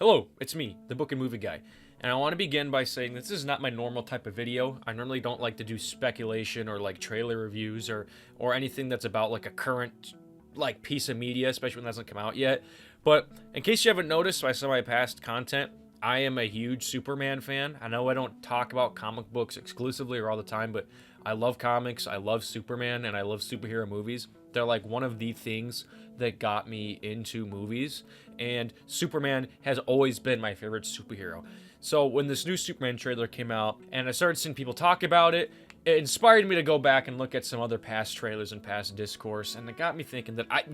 Hello, it's me, the book and movie guy, and I want to begin by saying this is not my normal type of video. I normally don't like to do speculation or like trailer reviews or anything that's about like a current like piece of media, especially when it hasn't come out yet. But in case you haven't noticed by some of my past content, I am a huge Superman fan. I know I don't talk about comic books exclusively or all the time, but I love comics, I love Superman, and I love superhero movies. They're like one of the things that got me into movies, and Superman has always been my favorite superhero. So when this new Superman trailer came out and I started seeing people talk about it, it inspired me to go back and look at some other past trailers and past discourse, and it got me thinking that I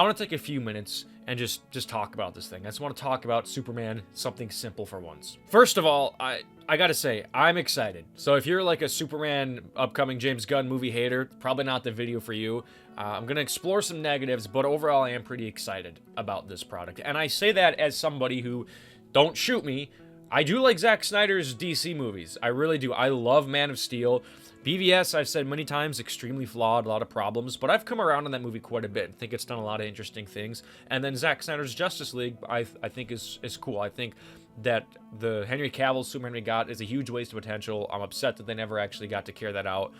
want to take a few minutes and just talk about this thing. I just want to talk about Superman, something simple for once. First of all, I gotta say, I'm excited. So if you're like a Superman upcoming James Gunn movie hater, probably not the video for you. I'm gonna explore some negatives, but overall I am pretty excited about this product. And I say that as somebody who, don't shoot me, I do like Zack Snyder's DC movies. I really do. I love Man of Steel. BVS, I've said many times, extremely flawed, a lot of problems, but I've come around on that movie quite a bit. I think it's done a lot of interesting things. And then Zack Snyder's Justice League, I think is cool. I think that the Henry Cavill Superman we got is a huge waste of potential. I'm upset that they never actually got to carry that out.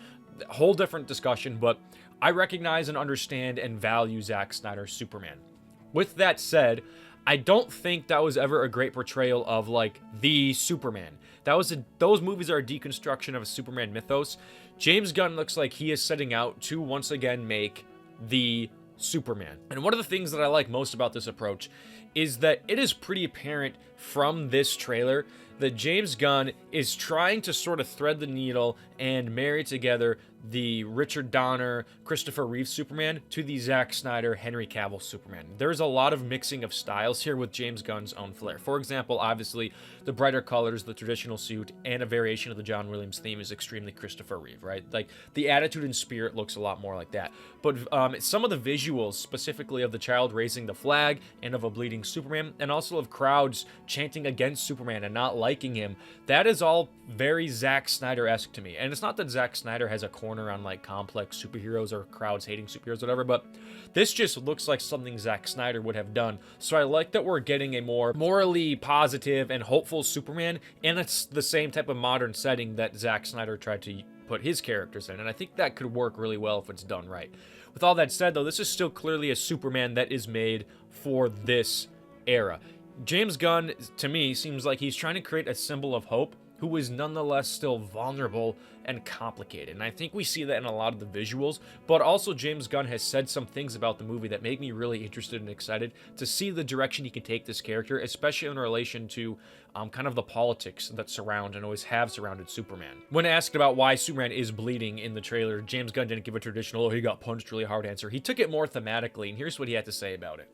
Whole different discussion, but I recognize and understand and value Zack Snyder's Superman. With that said, I don't think that was ever a great portrayal of like the Superman. Those movies are a deconstruction of a Superman mythos. James Gunn looks like he is setting out to once again make the Superman. And one of the things that I like most about this approach is that it is pretty apparent from this trailer that James Gunn is trying to sort of thread the needle and marry together the Richard Donner, Christopher Reeve Superman to the Zack Snyder, Henry Cavill Superman. There's a lot of mixing of styles here with James Gunn's own flair. For example, obviously, the brighter colors, the traditional suit, and a variation of the John Williams theme is extremely Christopher Reeve, right? Like, the attitude and spirit looks a lot more like that. But some of the visuals, specifically of the child raising the flag and of a bleeding Superman, and also of crowds chanting against Superman and not liking him, that is all very Zack Snyder-esque to me. And it's not that Zack Snyder has a corner on like complex superheroes or crowds hating superheroes, whatever, but this just looks like something Zack Snyder would have done. So I like that we're getting a more morally positive and hopeful Superman, and it's the same type of modern setting that Zack Snyder tried to put his characters in, and I think that could work really well if it's done right. With all that said, though, this is still clearly a Superman that is made for this era. James Gunn, to me, seems like he's trying to create a symbol of hope who is nonetheless still vulnerable and complicated. And I think we see that in a lot of the visuals, but also James Gunn has said some things about the movie that make me really interested and excited to see the direction he can take this character, especially in relation to kind of the politics that surround and always have surrounded Superman. When asked about why Superman is bleeding in the trailer, James Gunn didn't give a traditional, oh, he got punched really hard answer. He took it more thematically, and here's what he had to say about it.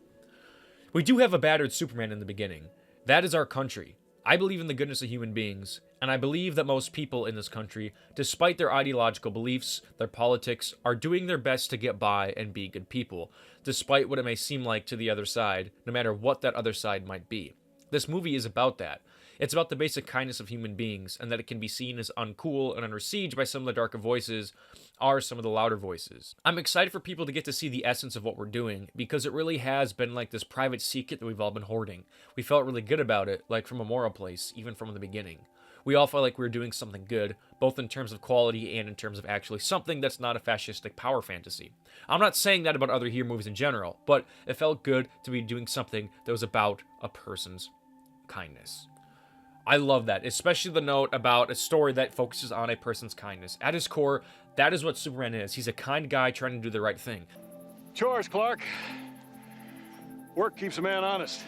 We do have a battered Superman in the beginning. That is our country. I believe in the goodness of human beings, and I believe that most people in this country, despite their ideological beliefs, their politics, are doing their best to get by and be good people, despite what it may seem like to the other side, no matter what that other side might be. This movie is about that. It's about the basic kindness of human beings, and that it can be seen as uncool and under siege by some of the darker voices are some of the louder voices. I'm excited for people to get to see the essence of what we're doing, because it really has been like this private secret that we've all been hoarding. We felt really good about it, like from a moral place, even from the beginning. We all felt like we were doing something good, both in terms of quality and in terms of actually something that's not a fascistic power fantasy. I'm not saying that about other hero movies in general, but it felt good to be doing something that was about a person's kindness. I love that, especially the note about a story that focuses on a person's kindness. At his core, that is what Superman is. He's a kind guy trying to do the right thing. Chores, Clark. Work keeps a man honest.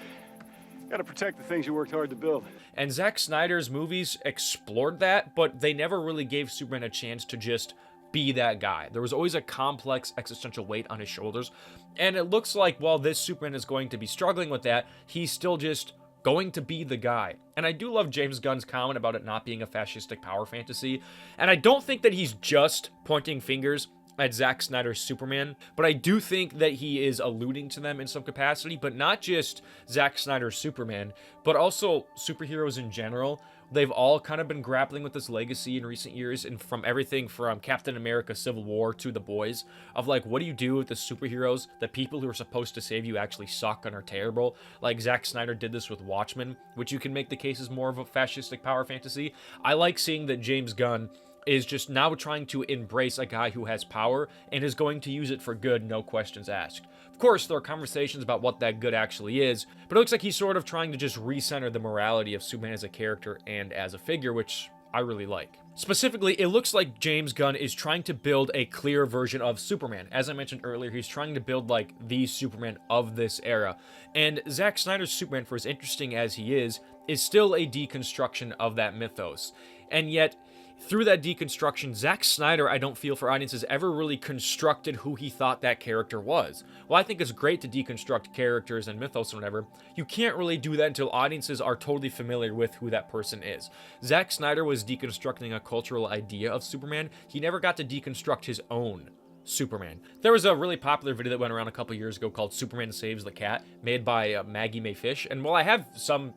Gotta protect the things you worked hard to build. And Zack Snyder's movies explored that, but they never really gave Superman a chance to just be that guy. There was always a complex existential weight on his shoulders, and it looks like while this Superman is going to be struggling with that, he's still just going to be the guy. And I do love James Gunn's comment about it not being a fascistic power fantasy, and I don't think that he's just pointing fingers. at Zack Snyder's Superman, but I do think that he is alluding to them in some capacity, but not just Zack Snyder's Superman, but also superheroes in general. They've all kind of been grappling with this legacy in recent years, and from everything from Captain America Civil War to The Boys, of like, what do you do with the superheroes? The people who are supposed to save you actually suck and are terrible. Like Zack Snyder did this with Watchmen, which you can make the case is more of a fascistic power fantasy. I like seeing that James Gunn is just now trying to embrace a guy who has power and is going to use it for good, no questions asked. Of course, there are conversations about what that good actually is, but it looks like he's sort of trying to just recenter the morality of Superman as a character and as a figure, which I really like. Specifically, it looks like James Gunn is trying to build a clear version of Superman. As I mentioned earlier, he's trying to build like the Superman of this era. And Zack Snyder's Superman, for as interesting as he is still a deconstruction of that mythos. And yet, through that deconstruction, Zack Snyder, I don't feel for audiences, ever really constructed who he thought that character was. Well, I think it's great to deconstruct characters and mythos and whatever. You can't really do that until audiences are totally familiar with who that person is. Zack Snyder was deconstructing a cultural idea of Superman. He never got to deconstruct his own Superman. There was a really popular video that went around a couple years ago called Superman Saves the Cat, made by Maggie Mae Fish, and while I have some,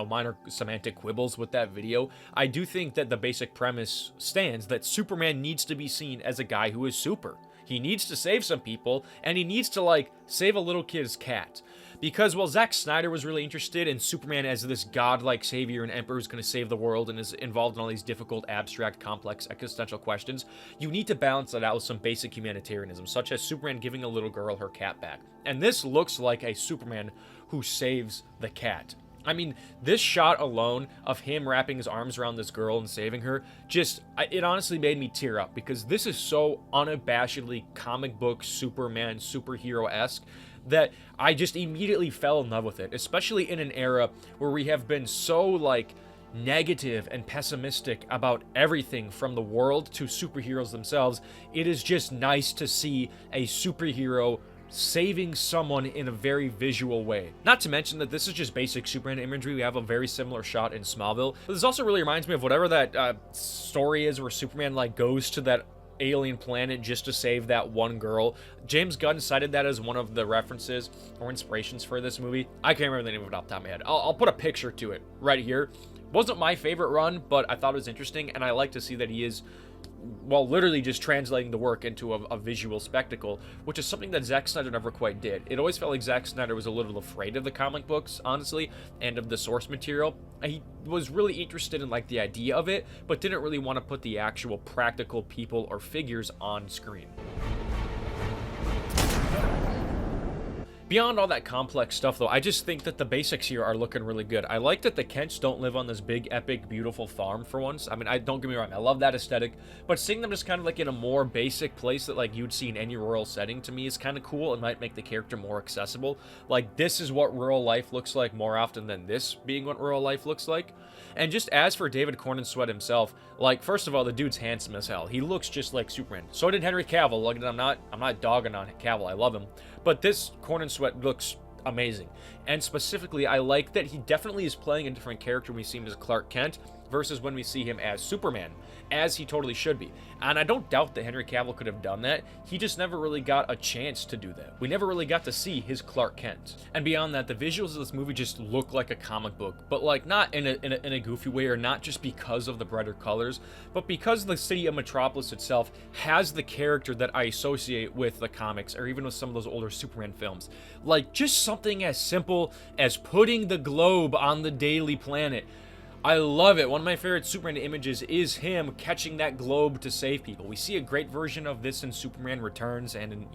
minor semantic quibbles with that video, I do think that the basic premise stands that Superman needs to be seen as a guy who is super. He needs to save some people, and he needs to, like, save a little kid's cat. Because while Zack Snyder was really interested in Superman as this godlike savior and emperor who's going to save the world and is involved in all these difficult, abstract, complex, existential questions, you need to balance that out with some basic humanitarianism, such as Superman giving a little girl her cat back. And this looks like a Superman who saves the cat. I mean, this shot alone of him wrapping his arms around this girl and saving her, it honestly made me tear up, because this is so unabashedly comic book Superman, superhero-esque, that I just immediately fell in love with it, especially in an era where we have been so, like, negative and pessimistic about everything from the world to superheroes themselves. It is just nice to see a superhero saving someone in a very visual way. Not to mention that this is just basic Superman imagery. We have a very similar shot in Smallville. But this also really reminds me of whatever that story is where Superman, like, goes to that alien planet just to save that one girl. James Gunn cited that as one of the references or inspirations for this movie. I can't remember the name of it off the top of my head. I'll put a picture to it right here. Wasn't my favorite run, but I thought it was interesting, and I like to see that he is, well, literally just translating the work into a visual spectacle, which is something that Zack Snyder never quite did. It always felt like Zack Snyder was a little afraid of the comic books, honestly, and of the source material. He was really interested in, like, the idea of it, but didn't really want to put the actual practical people or figures on screen. Beyond all that complex stuff, though, I just think that the basics here are looking really good. I like that the Kents don't live on this big, epic, beautiful farm for once. I mean, don't get me wrong, I love that aesthetic, but seeing them just kind of like in a more basic place that, like, you'd see in any rural setting, to me is kind of cool. It might make the character more accessible. Like, this is what rural life looks like more often than this being what rural life looks like. And just as for David Cornsweet himself, like, first of all, the dude's handsome as hell. He looks just like Superman. So did Henry Cavill. Like, I'm not dogging on Cavill. I love him. But this Cornsweet looks amazing. And specifically, I like that he definitely is playing a different character when we see him as Clark Kent versus when we see him as Superman, as he totally should be. And I don't doubt that Henry Cavill could have done that. He just never really got a chance to do that. We never really got to see his Clark Kent. And beyond that, the visuals of this movie just look like a comic book, but, like, not in a goofy way, or not just because of the brighter colors, but because the city of Metropolis itself has the character that I associate with the comics, or even with some of those older Superman films. Like, just something as simple as putting the globe on the Daily Planet. I love it. One of my favorite Superman images is him catching that globe to save people. We see a great version of this in Superman Returns and in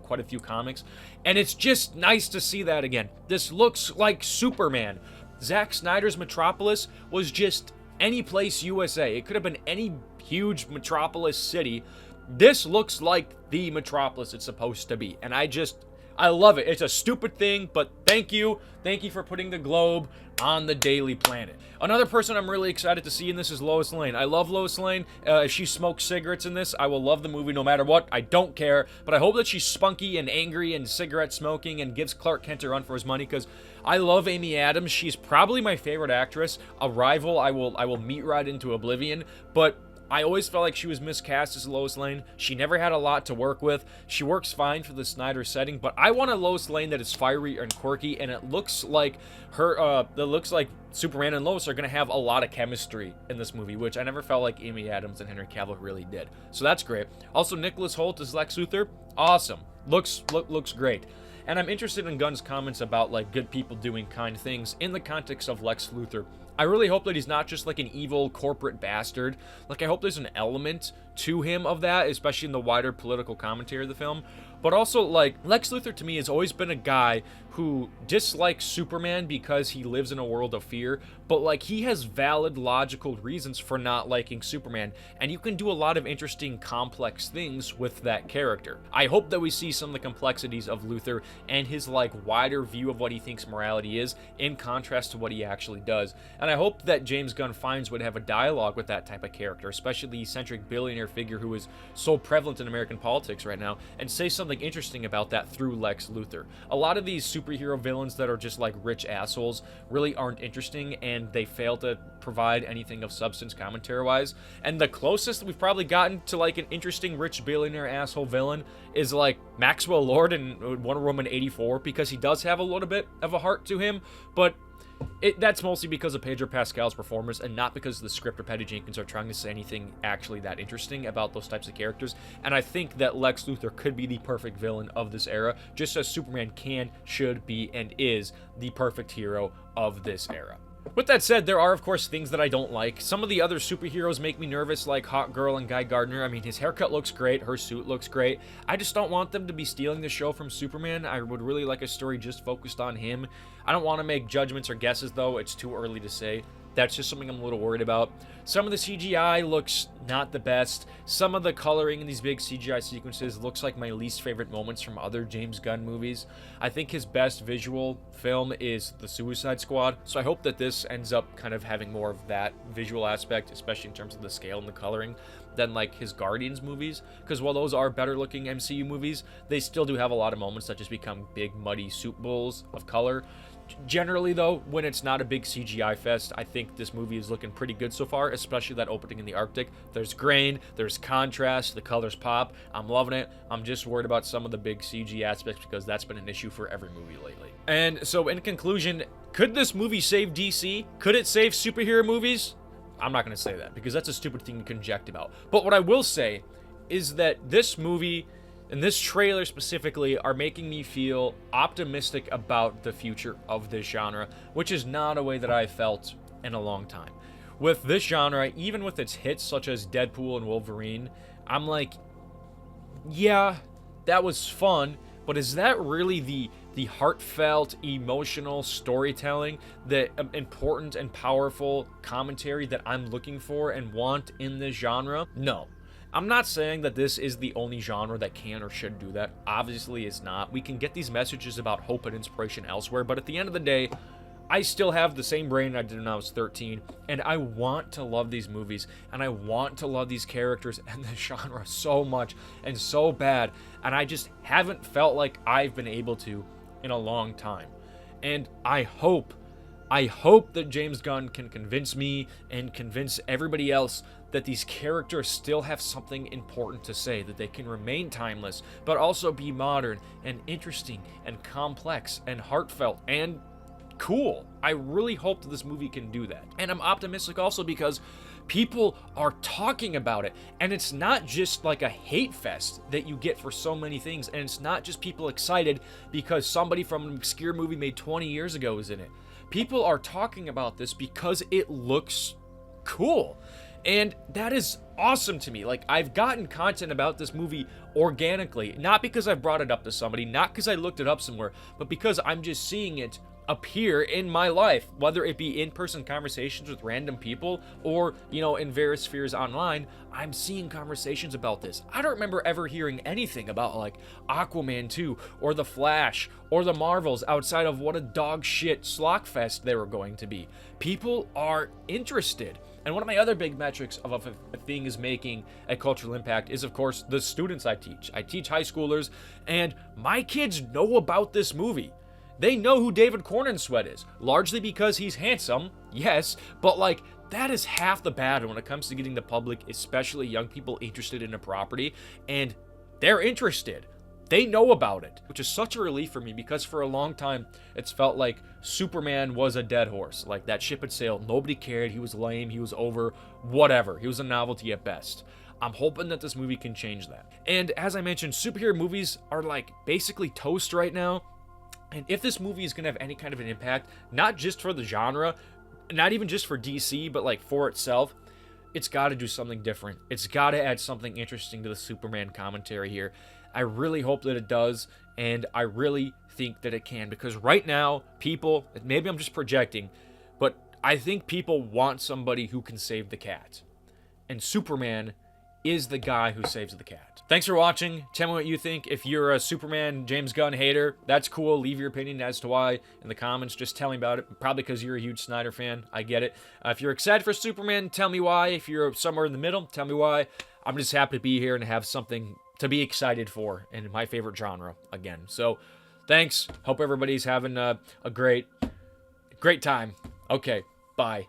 quite a few comics, and it's just nice to see that again. This looks like Superman. Zack Snyder's Metropolis was just any place USA. It could have been any huge metropolis city. This looks like the Metropolis it's supposed to be, and I love it. It's a stupid thing, but thank you. Thank you for putting the globe on the Daily Planet. Another person I'm really excited to see in this is Lois Lane. I love Lois Lane. If she smokes cigarettes in this, I will love the movie no matter what. I don't care, but I hope that she's spunky and angry and cigarette smoking and gives Clark Kent a run for his money, because I love Amy Adams. She's probably my favorite actress. A rival I will meet right into oblivion, but I always felt like she was miscast as Lois Lane. She never had a lot to work with. She works fine for the Snyder setting, but I want a Lois Lane that is fiery and quirky, and it looks like Superman and Lois are going to have a lot of chemistry in this movie, which I never felt like Amy Adams and Henry Cavill really did. So that's great. Also, Nicholas Hoult as Lex Luthor, awesome. Looks great. And I'm interested in Gunn's comments about like good people doing kind things in the context of Lex Luthor. I really hope that he's not just like an evil corporate bastard. Like, I hope there's an element to him of that, especially in the wider political commentary of the film. But also, like, Lex Luthor to me has always been a guy who dislikes Superman because he lives in a world of fear, but like, he has valid logical reasons for not liking Superman, and you can do a lot of interesting complex things with that character. I hope that we see some of the complexities of Luthor and his like wider view of what he thinks morality is in contrast to what he actually does. And I hope that James Gunn finds would have a dialogue with that type of character, especially the eccentric billionaire figure who is so prevalent in American politics right now, and say something interesting about that through Lex Luthor. A lot of these superhero villains that are just like rich assholes really aren't interesting, and they fail to provide anything of substance commentary wise. And the closest we've probably gotten to like an interesting rich billionaire asshole villain is like Maxwell Lord in Wonder Woman 84, because he does have a little bit of a heart to him, but that's mostly because of Pedro Pascal's performance and not because the script or Patty Jenkins are trying to say anything actually that interesting about those types of characters. And I think that Lex Luthor could be the perfect villain of this era, just as Superman can, should be, and is the perfect hero of this era. With that said, there are, of course, things that I don't like. Some of the other superheroes make me nervous, like Hawk Girl and Guy Gardner. I mean, his haircut looks great, her suit looks great. I just don't want them to be stealing the show from Superman. I would really like a story just focused on him. I don't want to make judgments or guesses, though. It's too early to say. That's just something I'm a little worried about. Some of the CGI looks not the best. Some of the coloring in these big CGI sequences looks like my least favorite moments from other James Gunn movies. I think his best visual film is The Suicide Squad, so I hope that this ends up kind of having more of that visual aspect, especially in terms of the scale and the coloring, than like his Guardians movies, because while those are better looking MCU movies, they still do have a lot of moments that just become big muddy soup bowls of color. Generally, though, when it's not a big CGI fest, I think this movie is looking pretty good so far, especially that opening in the Arctic. There's grain, there's contrast, the colors pop. I'm loving it. I'm just worried about some of the big CG aspects because that's been an issue for every movie lately. And so, in conclusion, could this movie save DC? Could it save superhero movies? I'm not going to say that because that's a stupid thing to conject about. But what I will say is that this movie and this trailer specifically are making me feel optimistic about the future of this genre, which is not a way that I felt in a long time. With this genre, even with its hits such as Deadpool and Wolverine, I'm like, yeah, that was fun, but is that really the heartfelt, emotional storytelling, the important and powerful commentary that I'm looking for and want in this genre? No. I'm not saying that this is the only genre that can or should do that. Obviously, it's not. We can get these messages about hope and inspiration elsewhere, but at the end of the day, I still have the same brain I did when I was 13, and I want to love these movies, and I want to love these characters and the genre so much and so bad, and I just haven't felt like I've been able to in a long time. And I hope that James Gunn can convince me and convince everybody else that these characters still have something important to say, that they can remain timeless, but also be modern and interesting and complex and heartfelt and cool. I really hope that this movie can do that. And I'm optimistic also because people are talking about it, and it's not just like a hate fest that you get for so many things, and it's not just people excited because somebody from an obscure movie made 20 years ago is in it. People are talking about this because it looks cool. And that is awesome to me. Like, I've gotten content about this movie organically, not because I've brought it up to somebody, not because I looked it up somewhere, but because I'm just seeing it appear in my life, whether it be in-person conversations with random people or, in various spheres online. I'm seeing conversations about this. I don't remember ever hearing anything about like Aquaman 2 or The Flash or the Marvels outside of what a dog shit schlockfest they were going to be. People are interested. And one of my other big metrics of if a thing is making a cultural impact is, of course, the students I teach. I teach high schoolers, and my kids know about this movie. They know who David Cornenswet is, largely because he's handsome, yes, but like, that is half the battle when it comes to getting the public, especially young people, interested in a property, and they're interested. They know about it, which is such a relief for me because for a long time, it's felt like Superman was a dead horse. Like, that ship had sailed. Nobody cared. He was lame. He was over. Whatever. He was a novelty at best. I'm hoping that this movie can change that. And as I mentioned, superhero movies are like basically toast right now. And if this movie is going to have any kind of an impact, not just for the genre, not even just for DC, but like for itself, it's got to do something different. It's got to add something interesting to the Superman commentary here. I really hope that it does, and I really think that it can, because right now, people, maybe I'm just projecting, but I think people want somebody who can save the cat. And Superman is the guy who saves the cat. Thanks for watching. Tell me what you think. If you're a Superman James Gunn hater, that's cool. Leave your opinion as to why in the comments. Just tell me about it. Probably because you're a huge Snyder fan. I get it. If you're excited for Superman, tell me why. If you're somewhere in the middle, tell me why. I'm just happy to be here and have something to be excited for in my favorite genre again. So, thanks. Hope everybody's having a great time. Okay, bye.